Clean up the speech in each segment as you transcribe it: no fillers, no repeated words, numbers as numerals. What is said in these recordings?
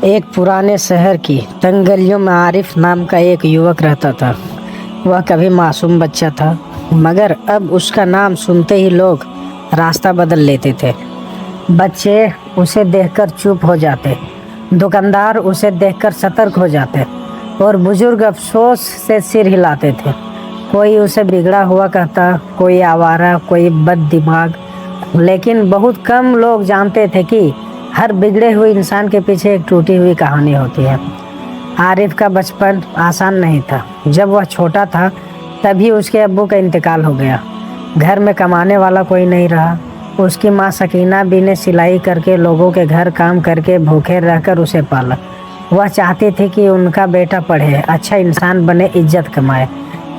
एक पुराने शहर की तंग गलियों में आरिफ नाम का एक युवक रहता था। वह कभी मासूम बच्चा था, मगर अब उसका नाम सुनते ही लोग रास्ता बदल लेते थे। बच्चे उसे देखकर चुप हो जाते, दुकानदार उसे देखकर सतर्क हो जाते और बुजुर्ग अफसोस से सिर हिलाते थे। कोई उसे बिगड़ा हुआ कहता, कोई आवारा, कोई बददिमाग, लेकिन बहुत कम लोग जानते थे कि हर बिगड़े हुए इंसान के पीछे एक टूटी हुई कहानी होती है। आरिफ का बचपन आसान नहीं था। जब वह छोटा था तभी उसके अब्बू का इंतकाल हो गया। घर में कमाने वाला कोई नहीं रहा। उसकी माँ सकीना भी ने सिलाई करके, लोगों के घर काम करके, भूखे रहकर उसे पाला। वह चाहती थी कि उनका बेटा पढ़े, अच्छा इंसान बने, इज्जत कमाए।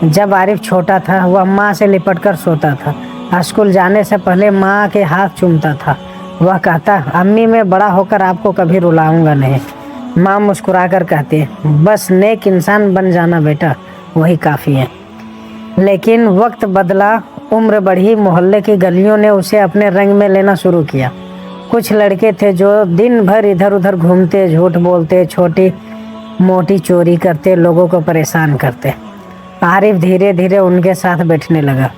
जब आरिफ छोटा था वह माँ से लिपट कर सोता था। स्कूल जाने से पहले माँ के हाथ चूमता था। वह कहता, अम्मी मैं बड़ा होकर आपको कभी रुलाऊंगा नहीं। माँ मुस्कुरा कर कहती, बस नेक इंसान बन जाना बेटा, वही काफ़ी है। लेकिन वक्त बदला, उम्र बढ़ी, मोहल्ले की गलियों ने उसे अपने रंग में लेना शुरू किया। कुछ लड़के थे जो दिन भर इधर उधर घूमते, झूठ बोलते, छोटी मोटी चोरी करते, लोगों को परेशान करते। आरिफ धीरे धीरे उनके साथ बैठने लगा।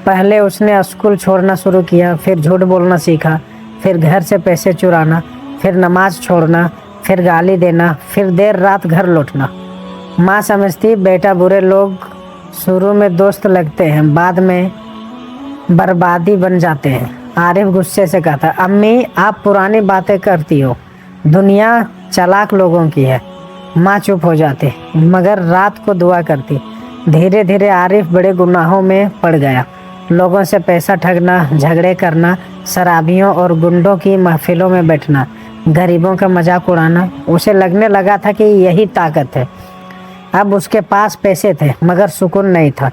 पहले उसने स्कूल छोड़ना शुरू किया, फिर झूठ बोलना सीखा, फिर घर से पैसे चुराना, फिर नमाज छोड़ना, फिर गाली देना, फिर देर रात घर लौटना। माँ समझती बेटा बुरे लोग शुरू में दोस्त लगते हैं, बाद में बर्बादी बन जाते हैं। आरिफ गुस्से से कहता, अम्मी आप पुरानी बातें करती हो, दुनिया चालाक लोगों की है। माँ चुप हो जाती मगर रात को दुआ करती। धीरे धीरे आरिफ बड़े गुनाहों में पड़ गया। लोगों से पैसा ठगना, झगड़े करना, शराबियों और गुंडों की महफिलों में बैठना, गरीबों का मजाक उड़ाना। उसे लगने लगा था कि यही ताकत है। अब उसके पास पैसे थे मगर सुकून नहीं था,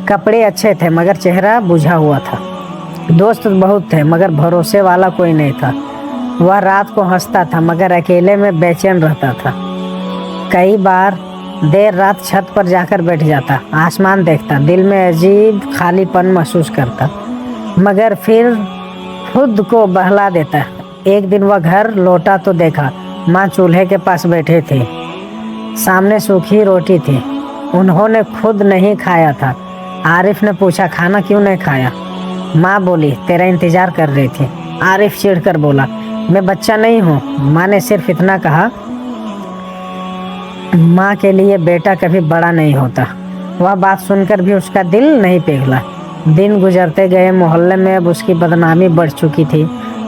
कपड़े अच्छे थे मगर चेहरा बुझा हुआ था, दोस्त बहुत थे मगर भरोसे वाला कोई नहीं था। वह रात को हंसता था मगर अकेले में बेचैन रहता था। कई बार देर रात छत पर जाकर बैठ जाता, आसमान देखता, दिल में अजीब खालीपन महसूस करता, मगर फिर खुद को बहला देता। एक दिन वह घर लौटा तो देखा माँ चूल्हे के पास बैठे थे, सामने सूखी रोटी थी। उन्होंने खुद नहीं खाया था। आरिफ ने पूछा, खाना क्यों नहीं खाया? माँ बोली, तेरा इंतजार कर रही थी। आरिफ चिढ़कर बोला, मैं बच्चा नहीं हूँ। माँ ने सिर्फ इतना कहा, माँ के लिए बेटा कभी बड़ा नहीं होता। वह बात सुनकर भी उसका दिल नहीं पिघला। दिन गुजरते गए, मोहल्ले में अब उसकी बदनामी बढ़ चुकी थी।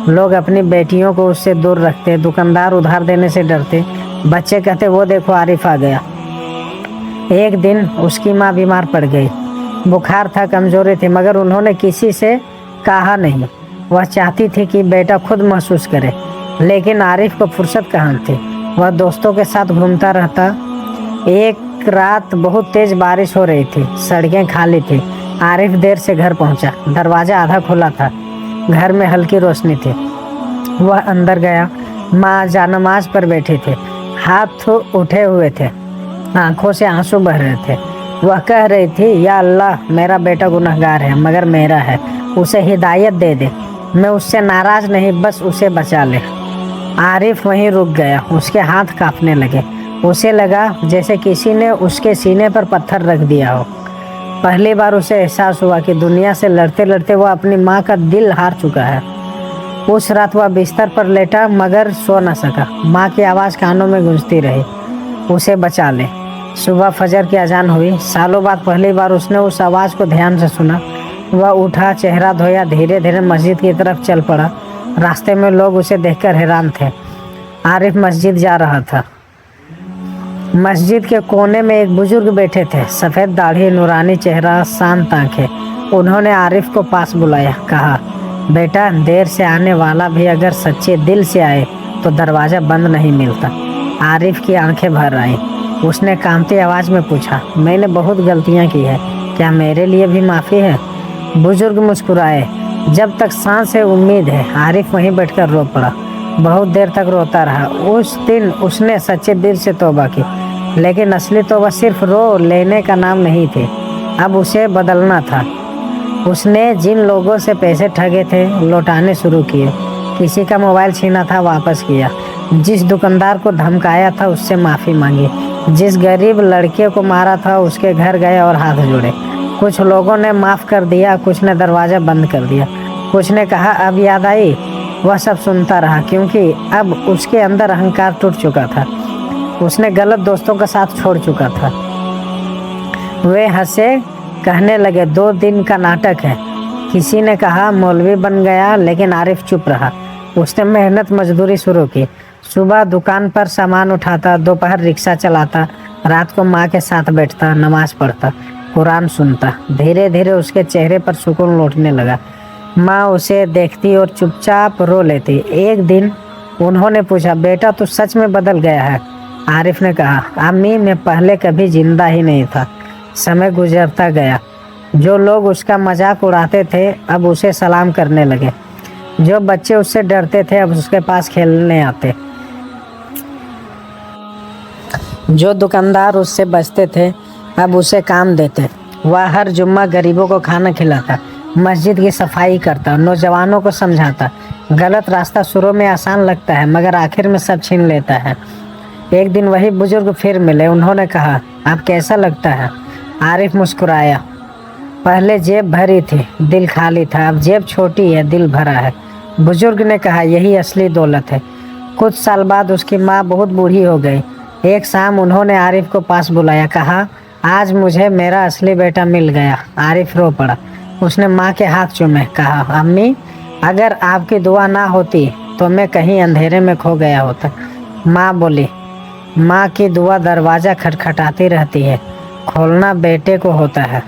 लोग अपनी बेटियों को उससे दूर रखते, दुकानदार उधार देने से डरते, बच्चे कहते वो देखो आरिफ आ गया। एक दिन उसकी माँ बीमार पड़ गई, बुखार था, कमजोरी थी, मगर उन्होंने किसी से कहा नहीं। वह चाहती थी कि बेटा खुद महसूस करे, लेकिन आरिफ को फुर्सत कहाँ थी। वह दोस्तों के साथ घूमता रहता। एक रात बहुत तेज बारिश हो रही थी, सड़कें खाली थी। आरिफ देर से घर पहुंचा, दरवाज़ा आधा खुला था, घर में हल्की रोशनी थी। वह अंदर गया। माँ जानमाज पर बैठी थी, हाथ उठे हुए थे, आंखों से आंसू बह रहे थे। वह कह रही थी, या अल्लाह मेरा बेटा गुनहगार है मगर मेरा है, उसे हिदायत दे दे। मैं उससे नाराज़ नहीं, बस उसे बचा ले। आरिफ वहीं रुक गया, उसके हाथ कांपने लगे। उसे लगा जैसे किसी ने उसके सीने पर पत्थर रख दिया हो। पहली बार उसे एहसास हुआ कि दुनिया से लड़ते लड़ते वह अपनी माँ का दिल हार चुका है। उस रात वह बिस्तर पर लेटा मगर सो न सका। माँ की आवाज़ कानों में गूंजती रही, उसे बचा ले। सुबह फजर की अजान हुई। सालों बाद पहली बार उसने उस आवाज़ को ध्यान से सुना। वह उठा, चेहरा धोया, धीरे धीरे मस्जिद की तरफ चल पड़ा। रास्ते में लोग उसे देखकर हैरान थे। आरिफ मस्जिद जा रहा था। मस्जिद के कोने में एक बुजुर्ग बैठे थे, सफ़ेद दाढ़ी, नूरानी चेहरा, शांत आंखें। उन्होंने आरिफ को पास बुलाया, कहा, बेटा देर से आने वाला भी अगर सच्चे दिल से आए तो दरवाज़ा बंद नहीं मिलता। आरिफ की आंखें भर आई। उसने कांपती आवाज़ में पूछा, मैंने बहुत गलतियाँ की है, क्या मेरे लिए भी माफ़ी है? बुजुर्ग मुस्कुराए, जब तक सांस है उम्मीद है। आरिफ वहीं बैठकर रो पड़ा, बहुत देर तक रोता रहा। उस दिन उसने सच्चे दिल से तौबा की, लेकिन असली तौबा सिर्फ रो लेने का नाम नहीं थी, अब उसे बदलना था। उसने जिन लोगों से पैसे ठगे थे लौटाने शुरू किए, किसी का मोबाइल छीना था वापस किया, जिस दुकानदार को धमकाया था उससे माफ़ी मांगी, जिस गरीब लड़के को मारा था उसके घर गए और हाथ जोड़े। कुछ लोगों ने माफ़ कर दिया, कुछ ने दरवाज़ा बंद कर दिया, कुछ ने कहा अब याद आई। वह सब सुनता रहा क्योंकि अब उसके अंदर अहंकार टूट चुका था। उसने गलत दोस्तों का साथ छोड़ चुका था। वे हंसे, कहने लगे 2 दिन का नाटक है। किसी ने कहा मौलवी बन गया, लेकिन आरिफ चुप रहा। उसने मेहनत मजदूरी शुरू की। सुबह दुकान पर सामान उठाता, दोपहर रिक्शा चलाता, रात को माँ के साथ बैठता, नमाज पढ़ता, कुरान सुनता। धीरे धीरे उसके चेहरे पर सुकून लौटने लगा। माँ उसे देखती और चुपचाप रो लेती। एक दिन उन्होंने पूछा, बेटा तू सच में बदल गया है? आरिफ ने कहा, अम्मी मैं पहले कभी जिंदा ही नहीं था। समय गुजरता गया। जो लोग उसका मजाक उड़ाते थे अब उसे सलाम करने लगे। जो बच्चे उससे डरते थे अब उसके पास खेलने आते। जो दुकानदार उससे बचते थे अब उसे काम देते। वह हर जुम्मा गरीबों को खाना खिलाता, मस्जिद की सफाई करता, नौजवानों को समझाता। गलत रास्ता शुरू में आसान लगता है मगर आखिर में सब छीन लेता है। एक दिन वही बुजुर्ग फिर मिले। उन्होंने कहा, अब कैसा लगता है? आरिफ मुस्कुराया। पहले जेब भरी थी, दिल खाली था। अब जेब छोटी है, दिल भरा है। बुजुर्ग ने कहा, यही असली दौलत है। कुछ साल बाद उसकी माँ बहुत बूढ़ी हो गई। एक शाम उन्होंने आरिफ को पास बुलाया, कहा, आज मुझे मेरा असली बेटा मिल गया। आरिफ रो पड़ा। उसने माँ के हाथ चूमे, कहा, अम्मी अगर आपकी दुआ ना होती तो मैं कहीं अंधेरे में खो गया होता। माँ बोली, माँ की दुआ दरवाज़ा खटखटाती रहती है, खोलना बेटे को होता है।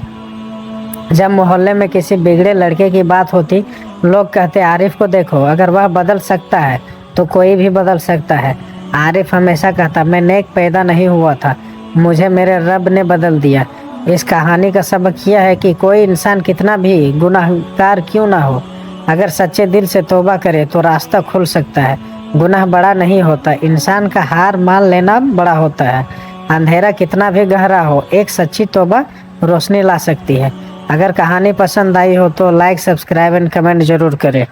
जब मोहल्ले में किसी बिगड़े लड़के की बात होती, लोग कहते, आरिफ को देखो, अगर वह बदल सकता है तो कोई भी बदल सकता है। आरिफ हमेशा कहता, मैं नेक पैदा नहीं हुआ था, मुझे मेरे रब ने बदल दिया। इस कहानी का सबक यह है कि कोई इंसान कितना भी गुनाहगार क्यों ना हो, अगर सच्चे दिल से तौबा करे तो रास्ता खुल सकता है। गुनाह बड़ा नहीं होता, इंसान का हार मान लेना बड़ा होता है। अंधेरा कितना भी गहरा हो, एक सच्ची तौबा रोशनी ला सकती है। अगर कहानी पसंद आई हो तो लाइक, सब्सक्राइब एंड कमेंट जरूर करें।